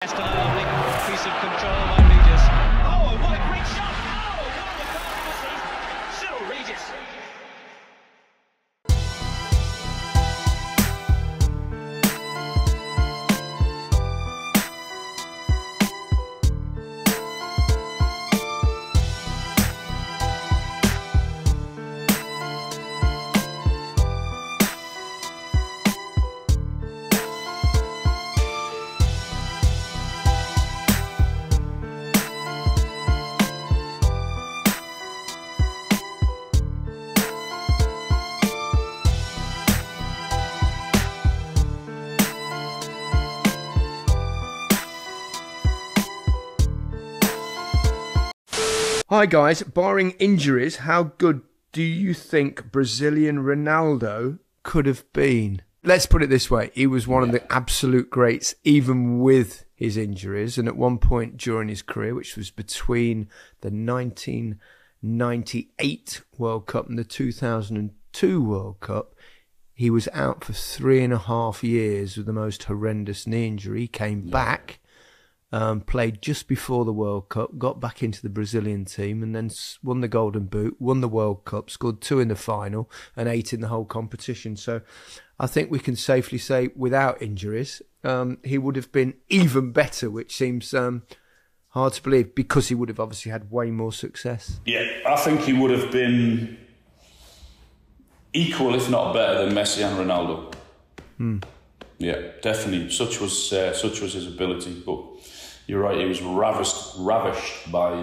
That's a lovely piece of control by Regis. Oh, what a great shot! Oh, what a goal this is! Still Regis. Hi guys, barring injuries, how good do you think Brazilian Ronaldo could have been? Let's put it this way, he was one of the absolute greats even with his injuries, and at one point during his career, which was between the 1998 World Cup and the 2002 World Cup, he was out for 3.5 years with the most horrendous knee injury. He came back. Played just before the World Cup, got back into the Brazilian team and then won the Golden Boot, won the World Cup, scored 2 in the final and 8 in the whole competition. So I think we can safely say without injuries, he would have been even better, which seems hard to believe because he would have obviously had way more success. Yeah, I think he would have been equal, if not better, than Messi and Ronaldo. Yeah, definitely. Such was his ability, but you're right, he was ravished by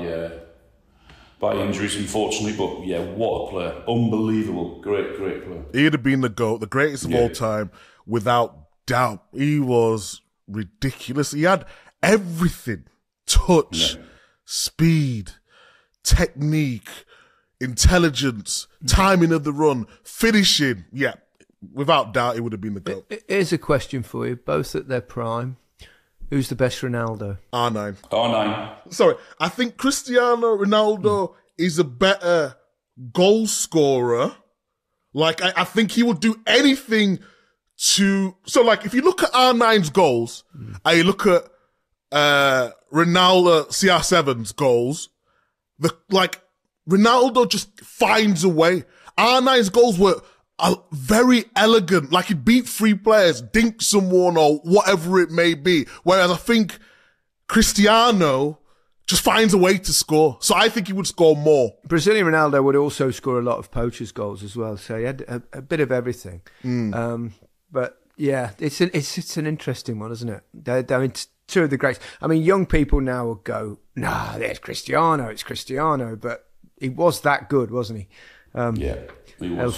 injuries, unfortunately. But yeah, what a player! Unbelievable, great player. He'd have been the GOAT, the greatest of all time, without doubt. He was ridiculous. He had everything: touch, speed, technique, intelligence, timing of the run, finishing. Yeah, without doubt, he would have been the GOAT. Here's a question for you, both at their prime. Who's the best Ronaldo? R9. R9. Sorry, I think Cristiano Ronaldo is a better goal scorer. Like, I think he would do anything to... So, like, if you look at R9's goals, and you look at Ronaldo CR7's goals, Ronaldo just finds a way. R9's goals were very elegant, like he'd beat 3 players, dink someone or whatever it may be. Whereas I think Cristiano just finds a way to score. So I think he would score more. Brazilian Ronaldo would also score a lot of poachers' goals as well. So he had a bit of everything. But yeah, it's an interesting one, isn't it? I mean, 2 of the greats. I mean, young people now will go, nah, there's Cristiano, it's Cristiano. But he was that good, wasn't he? Yeah. El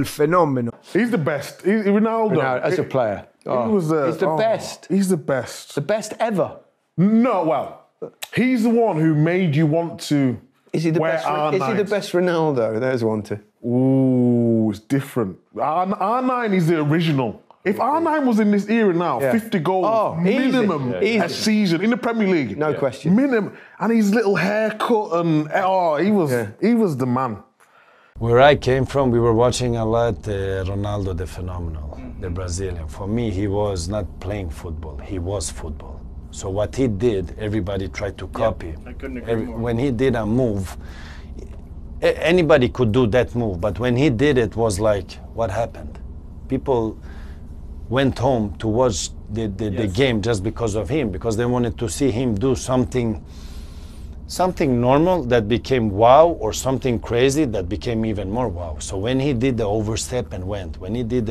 PHENOMENO. He's the best. Ronaldo as a player. He's the best. He's the best. The best ever. No, well, he's the one who made you want to Is he the wear best? R9. Is he the best Ronaldo? There's one to. Ooh, it's different. R9 is the original. If R9 was in this era now, 50 goals minimum a season in the Premier League. No question. Minimum. And his little haircut and he was the man. Where I came from, we were watching a lot Ronaldo the Phenomenal, the Brazilian. For me, he was not playing football, he was football. So what he did, everybody tried to copy. I couldn't agree more. When he did a move, anybody could do that move, but when he did it, was like, what happened? People went home to watch the game just because of him, because they wanted to see him do something normal that became wow, or something crazy that became even more wow. So when he did the overstep and went, when he did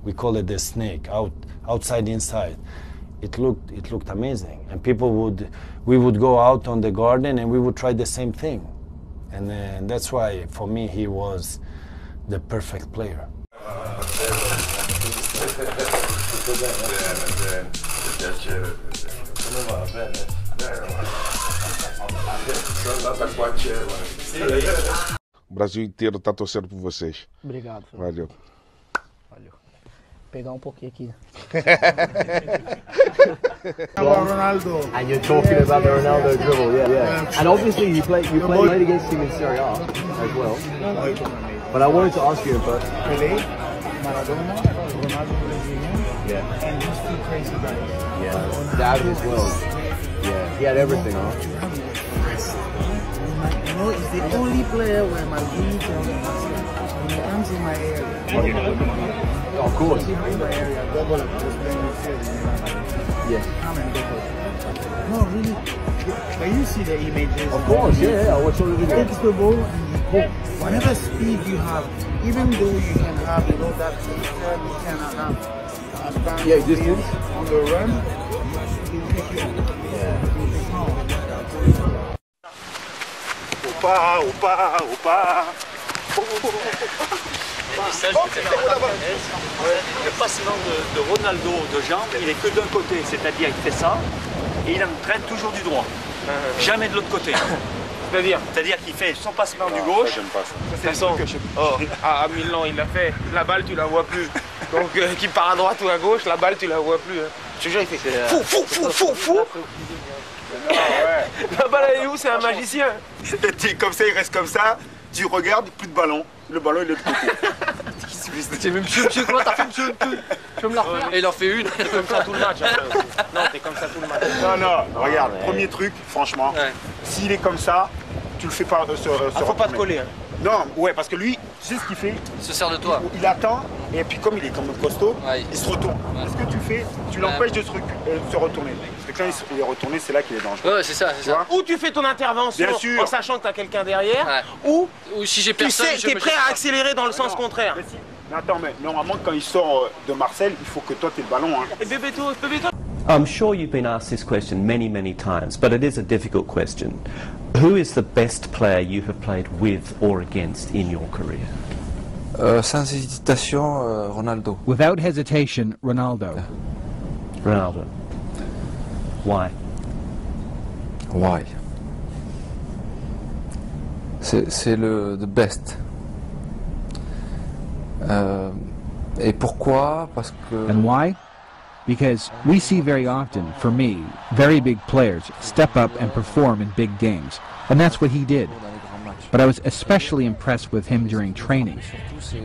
we call it the snake, outside inside, it looked amazing. And we would go out on the garden and we would try the same thing. And that's why, for me, he was the perfect player. O Brasil inteiro tá torcendo por vocês. Obrigado. Valeu. Valeu. Pegar pouquinho aqui. Ronaldo. And you're talking about the Ronaldo dribble, yeah. And obviously you played against him in Serie A as well. But I wanted to ask you about Pelé, Maradona, Ronaldo Brazilian, and these 2 crazy guys. Yeah, they're out of this world. He had everything, huh? You know, he's the only player where my dream comes in my area. Of course. In my area, double just playing with field. Yes. Come and double. No, really. But you see the images. Of course, yeah. I watch all the He videos. takes the ball and he goes. Whatever speed you have, even though you can have, you know, that you cannot have distance on the run, he'll take you. Yeah. Le passement de Ronaldo de jambes, il est que d'un côté, c'est-à-dire il fait ça et il entraîne toujours du droit, jamais de l'autre côté. C'est-à-dire qu'il fait son passement du gauche. De toute façon, à Milan, il l'a fait. La balle, tu la vois plus. Donc, qu'il part à droite ou à gauche, la balle, tu la vois plus. Je te jure, il fait fou. La balle, elle est où? C'est un magicien. Comme ça, il reste comme ça. Tu regardes, plus de ballon. Le ballon, il est de côté. C'est même comment t'as fait tu peux me la refaire? Et il en fait une. T'es comme ça tout le match. Non, t'es comme ça tout le match. Non, regarde, premier truc, franchement, s'il est comme ça, tu le fais pas faut pas te coller. Hein. Non, ouais, parce que lui, tu sais ce qu'il fait? Il se sert de toi. Il attend, et puis comme il est comme costaud, il se retourne. Ce que tu fais, tu l'empêches de se retourner. Parce que quand il est retourné, c'est là qu'il est dangereux. Ouais, c'est ça. Ou tu fais ton intervention en sachant que t'as quelqu'un derrière, ou si j'ai personne, tu sais, t'es prêt à accélérer dans le sens contraire. Mais attends, mais normalement, quand il sort de Marseille, il faut que toi, t'aies le ballon. Hein. Et Bébéto. I'm sure you've been asked this question many, many times, but it is a difficult question. Who is the best player you have played with or against in your career? Sans hésitation, Ronaldo. Without hesitation, Ronaldo. Ronaldo. Why? Why? C'est the best. Et pourquoi? Parce que... And why? Because we see very often, for me, very big players step up and perform in big games. And that's what he did. But I was especially impressed with him during training.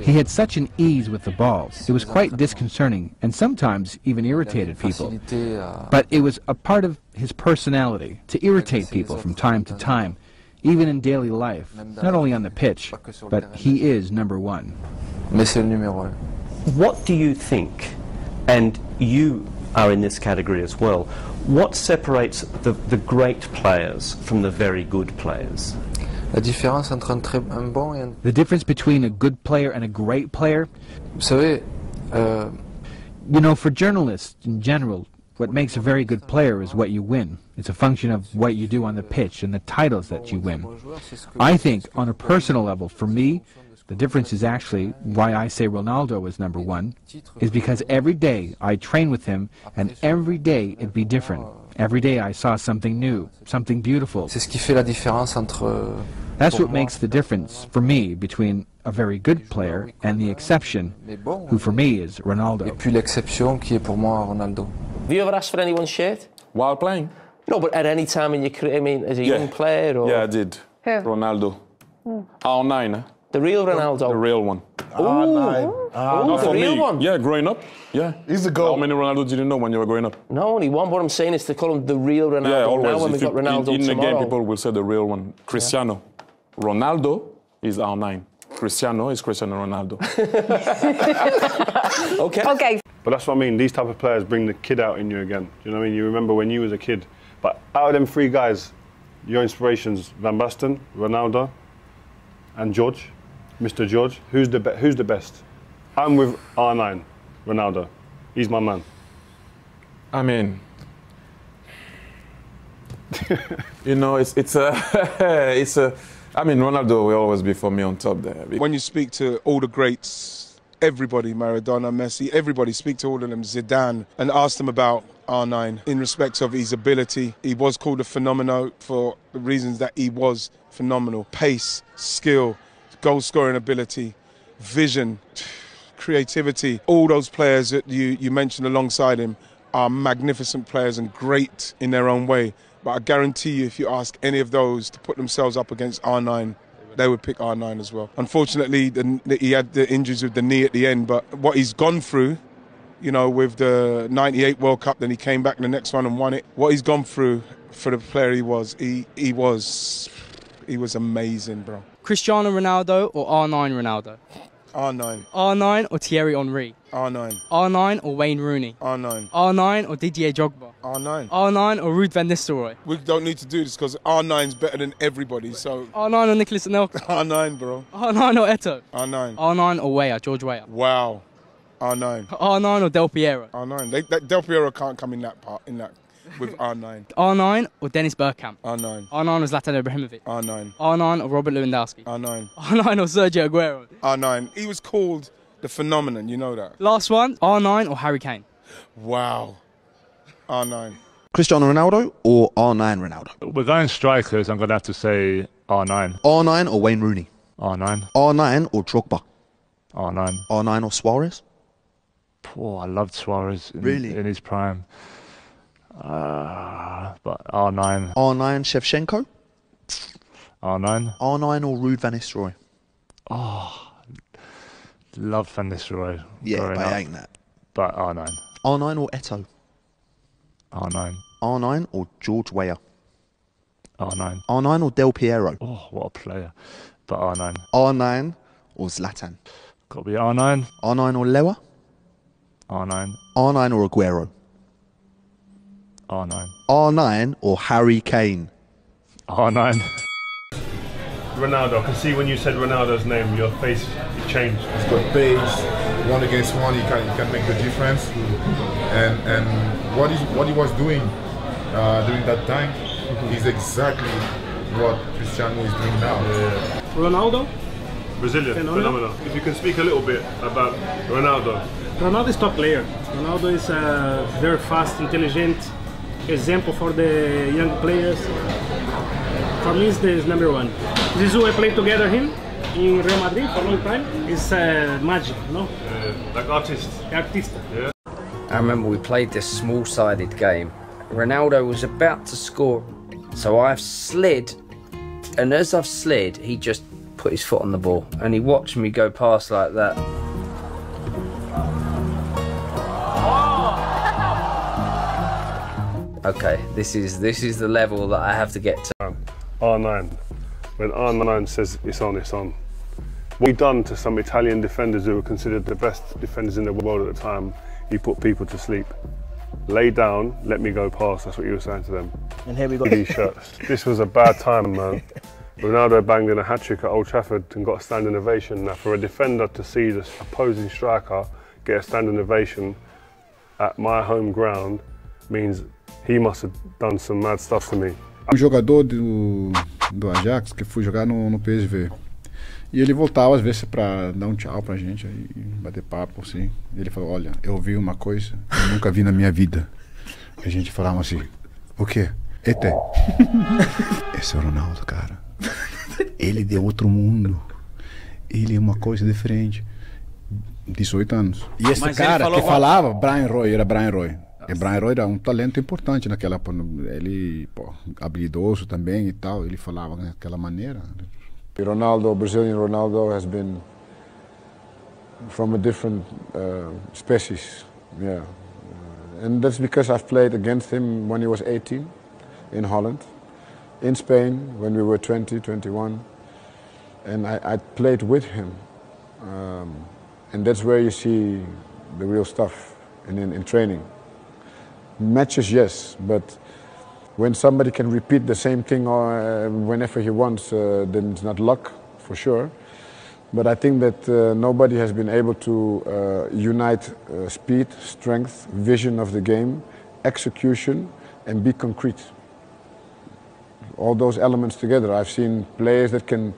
He had such an ease with the ball. It was quite disconcerting and sometimes even irritated people. But it was a part of his personality to irritate people from time to time, even in daily life, not only on the pitch, but he is number one. Mais c'est le numéro un. What do you think, and you are in this category as well, what separates the great players from the very good players? La différence entre un bon et un... The difference between a good player and a great player? Vous savez, you know, for journalists in general, what makes a very good player is what you win. It's a function of what you do on the pitch and the titles that you win. I think, on a personal level, for me, the difference is actually why I say Ronaldo is number one, is because every day I train with him, and every day it'd be different. Every day I saw something new, something beautiful. C'est ce qui fait la différence entre... That's what makes the difference, for me, between a very good player and the exception, who for me is Ronaldo. Et puis l'exception qui est pour moi Ronaldo. Have you ever asked for anyone's shirt? While playing? No, but at any time in your career, I mean, as a young player? Or... Yeah, I did. Who? Ronaldo. R9, The real Ronaldo? The real one. Oh, the real one? Yeah, growing up. Yeah. He's the goal. How many Ronaldo did you know when you were growing up? No, only one. What I'm saying is to call him the real Ronaldo. Yeah, always. Now when we've got Ronaldo in tomorrow. the game, people will say the real one. Cristiano. Ronaldo is R9. Cristiano is Cristiano Ronaldo. Okay. But that's what I mean. These type of players bring the kid out in you again. Do you know what I mean? You remember when you was a kid. But out of them three guys, your inspirations: Van Basten, Ronaldo, and George, Mr. George. Who's the best? I'm with R9, Ronaldo. He's my man. I mean, you know, it's a. I mean, Ronaldo will always be for me on top there. When you speak to all the greats, everybody, Maradona, Messi, everybody, speak to all of them, Zidane, and ask them about R9 in respect of his ability. He was called a phenomeno for the reasons that he was phenomenal. Pace, skill, goal-scoring ability, vision, creativity. All those players that you mentioned alongside him are magnificent players and great in their own way. But I guarantee you, if you ask any of those to put themselves up against R9, they would pick R9 as well. Unfortunately, he had the injuries with the knee at the end, but what he's gone through you know, with the 98 World Cup, then he came back in the next one and won it. What he's gone through for the player he was amazing, bro. Cristiano Ronaldo or R9 Ronaldo? R9. R9 or Thierry Henry? R9. R9 or Wayne Rooney? R9. R9 or Didier Drogba? R9. R9 or Ruud van Nistelrooy? We don't need to do this because R9's better than everybody, so... R9 or Nicolas Anelka? R9, bro. R9 or Eto'o? R9. R9 or Weah, George Weah? Wow. R9. R9 or Del Piero? R9. Del Piero can't come in that part, with R9. R9 or Dennis Bergkamp? R9. R9 or Zlatan Ibrahimovic? R9. R9 or Robert Lewandowski? R9. R9 or Sergio Aguero? R9. He was called the phenomenon, you know that. Last one, R9 or Harry Kane? Wow. R9. Cristiano Ronaldo or R9 Ronaldo? We're going strikers, I'm going to have to say R9. R9 or Wayne Rooney? R9. R9 or Drogba? R9. R9 or Suarez? Oh, I loved Suarez in his prime. But R9. R9 Shevchenko? R9. R9 or Ruud van Nistelrooy? Oh, love Van Nistelrooy. Yeah, but it ain't that. But R9. R9 or Eto'o? R9. R9 or George Weah? R9. R9 or Del Piero? Oh, what a player. But R9. R9 or Zlatan? Got to be R9. R9 or Lewa? R9. R9 or Aguero? R9. R9 or Harry Kane? R9. Ronaldo. I can see when you said Ronaldo's name, your face changed. He's got pace. 1 against 1, he can make the difference. And what he was doing during that time is exactly what Cristiano is doing now. Ronaldo? Brazilian, phenomenal. If you can speak a little bit about Ronaldo. Ronaldo is top player. Ronaldo is very fast, intelligent, example for the young players. For me, is number one. Zizou, I played together him in Real Madrid for a long time. It's magic, no? Like artist. Artista. Yeah. I remember we played this small-sided game. Ronaldo was about to score, so I've slid, and as I've slid, he just put his foot on the ball, and he watched me go past like that. Okay, this is the level that I have to get to. R9. When R9 says it's on, it's on. What he done to some Italian defenders who were considered the best defenders in the world at the time, he put people to sleep. Lay down, let me go past, that's what he was saying to them. And here we go. These shirts. This was a bad time, man. Ronaldo banged in a hat-trick at Old Trafford and got a standing ovation. Now for a defender to see the opposing striker get a standing ovation at my home ground means he must have done some mad stuff to me. Um jogador do Ajax que foi jogar no PSV. E ele voltava às vezes para dar tchau pra gente e bater papo assim. E ele falou: "Olha, eu vi uma coisa que eu nunca vi na minha vida." E a gente falava assim: "O quê?" "Ete." Esse é o Ronaldo, cara. Ele de outro mundo. Ele é uma coisa diferente. 18 anos. E esse cara que falava, Brian Roy, era Brian Roy. E Brian Roy era talento importante naquela... Ele, habilidoso também e tal. Ele falava daquela maneira. Ronaldo, Brazilian Ronaldo, has been from a different species. Yeah. And that's because I've played against him when he was 18 in Holland, in Spain when we were 20, 21. And I played with him. And that's where you see the real stuff in training. Matches, yes, but when somebody can repeat the same thing whenever he wants, then it's not luck, for sure. But I think that nobody has been able to unite speed, strength, vision of the game, execution, and be concrete. All those elements together. I've seen players that can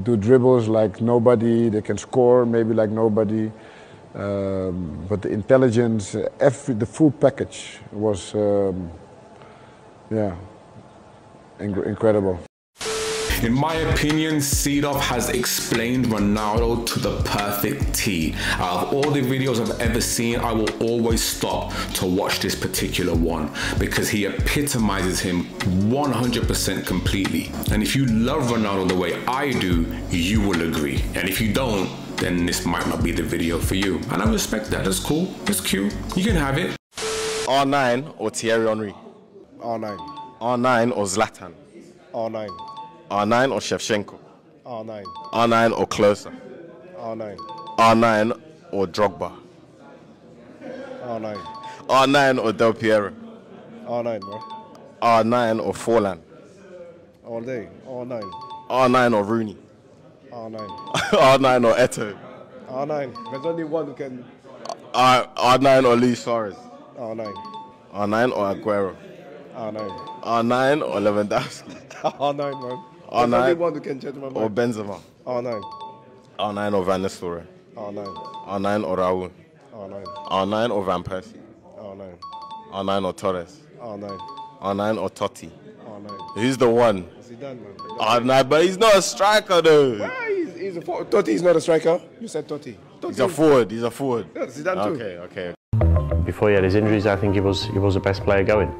do dribbles like nobody, they can score maybe like nobody. But the intelligence, the full package was, yeah, incredible. In my opinion, Seedorf has explained Ronaldo to the perfect T. Out of all the videos I've ever seen, I will always stop to watch this particular one because he epitomizes him 100% completely. And if you love Ronaldo the way I do, you will agree. And if you don't, then this might not be the video for you. And I respect that. That's cool. It's cute. You can have it. R9 or Thierry Henry? R9. R9 or Zlatan? R9. R9 or Shevchenko? R9. R9 or Klose? R9. R9 or Drogba? R9. R9 or Del Piero? R9, bro. R9 or Forlan? All day. R9. R9 or Rooney? R9. R9 or Eto'o? R9. There's only one who can. R9 or Luis Suarez? R9. R9 or Aguero? R9. R9 or Lewandowski? R9, man. There's R9 only one who can change my mind. or Benzema? R9. R9 or Van Nistelrooy? R9. R9 or Raul? R9. R9 or Van Persie? R9. R9 or Torres? R9. R9 or Totti? R9. Who's the one? Zidane, man. R9, but he's not a striker though. Why? He's a forward. Totti is not a striker. You said Totti. He's a forward. He's a forward. Yeah, Zidane too. Okay. Before he had his injuries, I think he was the best player going.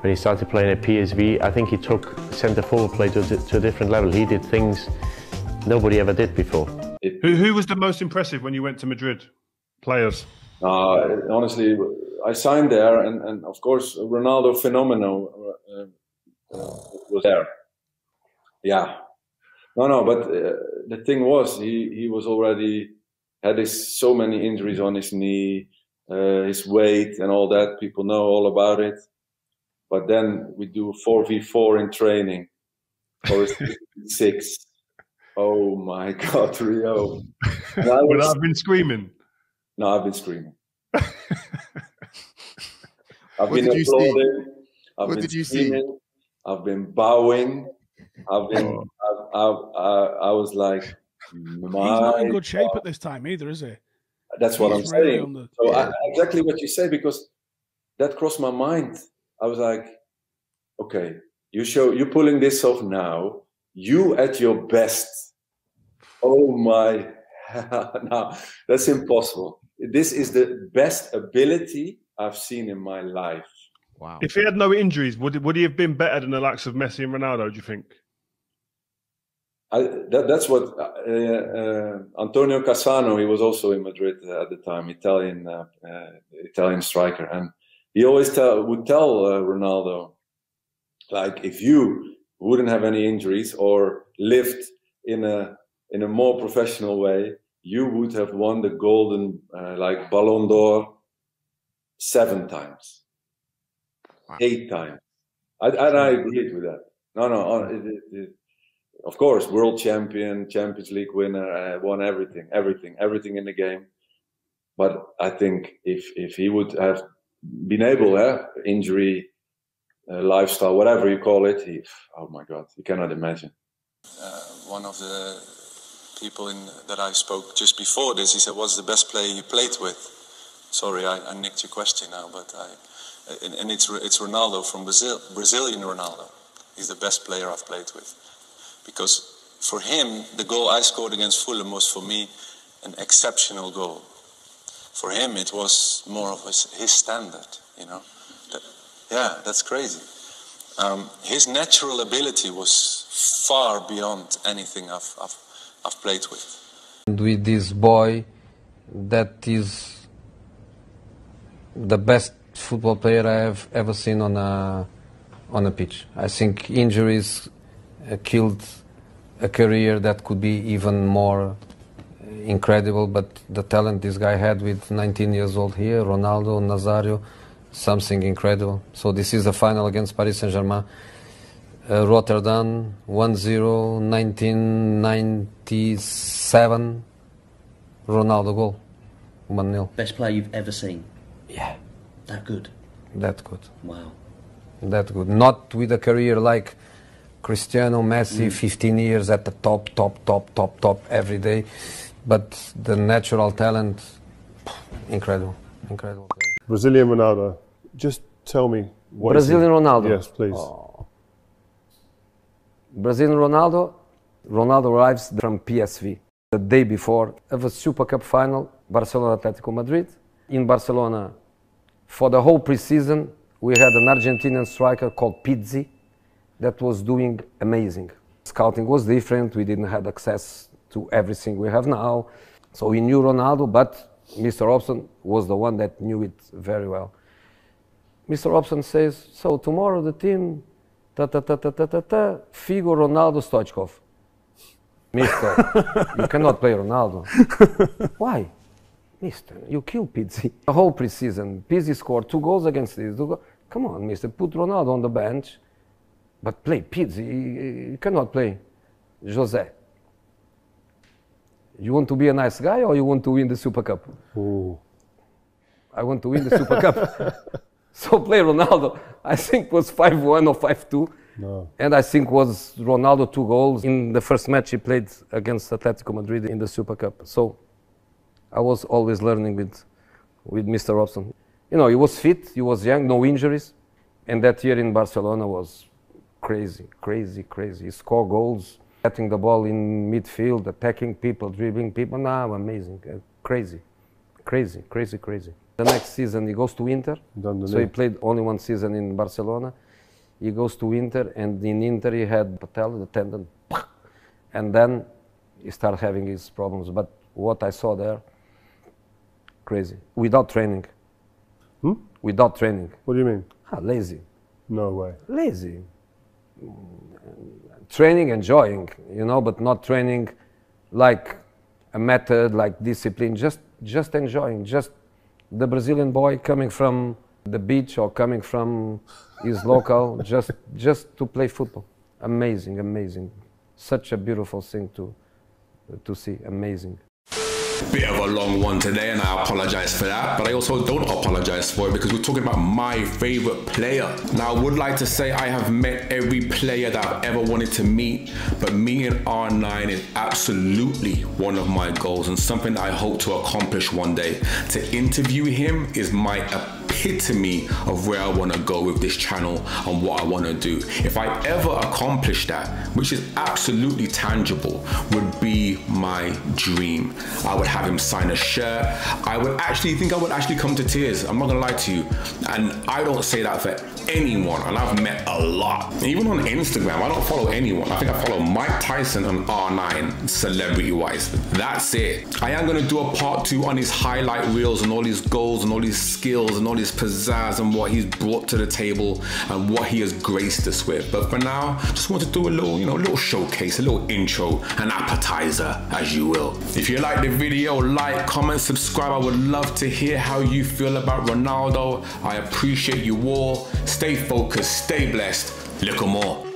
When he started playing at PSV, I think he took centre-forward play to a different level. He did things nobody ever did before. Who was the most impressive when you went to Madrid? Players? Honestly, I signed there, and of course, Ronaldo PHENOMENO was there. Yeah. No, but the thing was, he was already had so many injuries on his knee, his weight and all that. People know all about it. But then we do 4v4 in training, or 6. Oh my God, Rio! But I've been screaming. No, I've been screaming. I've What been did you see? applauding. What did you see? screaming. I've been bowing. I've been. I was like, He's not in my good shape at this time either, is he? That's what I'm He's really saying. on the- So exactly what you say, because that crossed my mind. I was like, okay, you're pulling this off now. You at your best. Oh my, no, that's impossible. This is the best ability I've seen in my life. Wow. If he had no injuries, would he have been better than the likes of Messi and Ronaldo, do you think? That's what Antonio Cassano, he was also in Madrid at the time, Italian striker, and he always would tell Ronaldo, like, if you wouldn't have any injuries or lived in a more professional way, you would have won the golden like Ballon d'Or 7 times, 8 times. I agreed with that. No, of course, world champion, Champions League winner, won everything in the game. But I think if he would have been able, injury, lifestyle, whatever you call it, oh my God, you cannot imagine. One of the people that I spoke just before this, he said, "What's the best player you played with?" Sorry, I nicked your question now, but it's Ronaldo from Brazil, Brazilian Ronaldo. He's the best player I've played with, because for him, the goal I scored against Fulham was for me an exceptional goal. For him, it was more of his standard, you know. Yeah, that's crazy. His natural ability was far beyond anything I've played with. And with this boy, that is the best football player I have ever seen on a pitch. I think injuries killed a career that could be even more incredible, but the talent this guy had with 19 years old here, Ronaldo, Nazario, something incredible. So this is the final against Paris Saint-Germain. Rotterdam, 1-0, 1997, Ronaldo goal, 1-0. Best player you've ever seen? Yeah. That good? That good. Wow. That good. Not with a career like Cristiano, Messi, 15 years at the top every day, but the natural talent, incredible. Brazilian Ronaldo. Just tell me what Brazilian Ronaldo. Yes, please. Brazilian Ronaldo arrives from PSV the day before of a Super Cup final, Barcelona Atletico Madrid. In Barcelona, for the whole preseason, we had an Argentinian striker called Pizzi that was doing amazing. Scouting was different. We didn't have access to everything we have now. So he knew Ronaldo, but Mr. Robson was the one that knew it very well. Mr. Robson says, so tomorrow the team, Figo, Ronaldo, Stoichkov. Mister, you cannot play Ronaldo. Why? Mister, you kill Pizzi. The whole preseason, Pizzi scored 2 goals against this. Come on, mister, put Ronaldo on the bench, but play Pizzi. You cannot play Jose. You want to be a nice guy or you want to win the Super Cup? Ooh. I want to win the Super Cup. So play Ronaldo. I think was 5-1 or 5-2. No. And I think was Ronaldo 2 goals in the first match he played against Atletico Madrid in the Super Cup. So I was always learning with Mr. Robson. You know, he was fit, he was young, no injuries. And that year in Barcelona was crazy, crazy, crazy. He scored goals, getting the ball in midfield, attacking people, dribbling people. Nah, amazing, crazy, crazy, crazy, crazy. The next season he goes to Inter. So he played only 1 season in Barcelona. He goes to Inter, and in Inter he had patella, the tendon, and then he started having his problems. But what I saw there, crazy. Without training. Without training. What do you mean? Lazy. No way. Lazy. Training, enjoying, you know, but not training like a method, like discipline. Just enjoying. Just the Brazilian boy coming from the beach or coming from his local, just to play football. Amazing, amazing. Such a beautiful thing to see. Amazing. Bit of a long one today, and I apologize for that, but I also don't apologize for it because we're talking about my favorite player. Now, I would like to say I have met every player that I've ever wanted to meet, but meeting R9 is absolutely one of my goals and something that I hope to accomplish one day. To interview him is my epitome of where I want to go with this channel and what I want to do. If I ever accomplish that, which is absolutely tangible, would be my dream. I would have him sign a shirt. I would actually think I would actually come to tears. I'm not gonna lie to you. And I don't say that for anyone, and I've met a lot. Even on Instagram, I don't follow anyone. I think I follow Mike Tyson and R9, celebrity-wise. That's it. I am gonna do a part 2 on his highlight reels and all his goals and all his skills and all his pizzazz and what he's brought to the table and what he has graced us with. But for now, just want to do a little, little showcase, a little intro, an appetizer, as you will. If you like the video, like, comment, subscribe. I would love to hear how you feel about Ronaldo. I appreciate you all. Stay focused, stay blessed. Little more.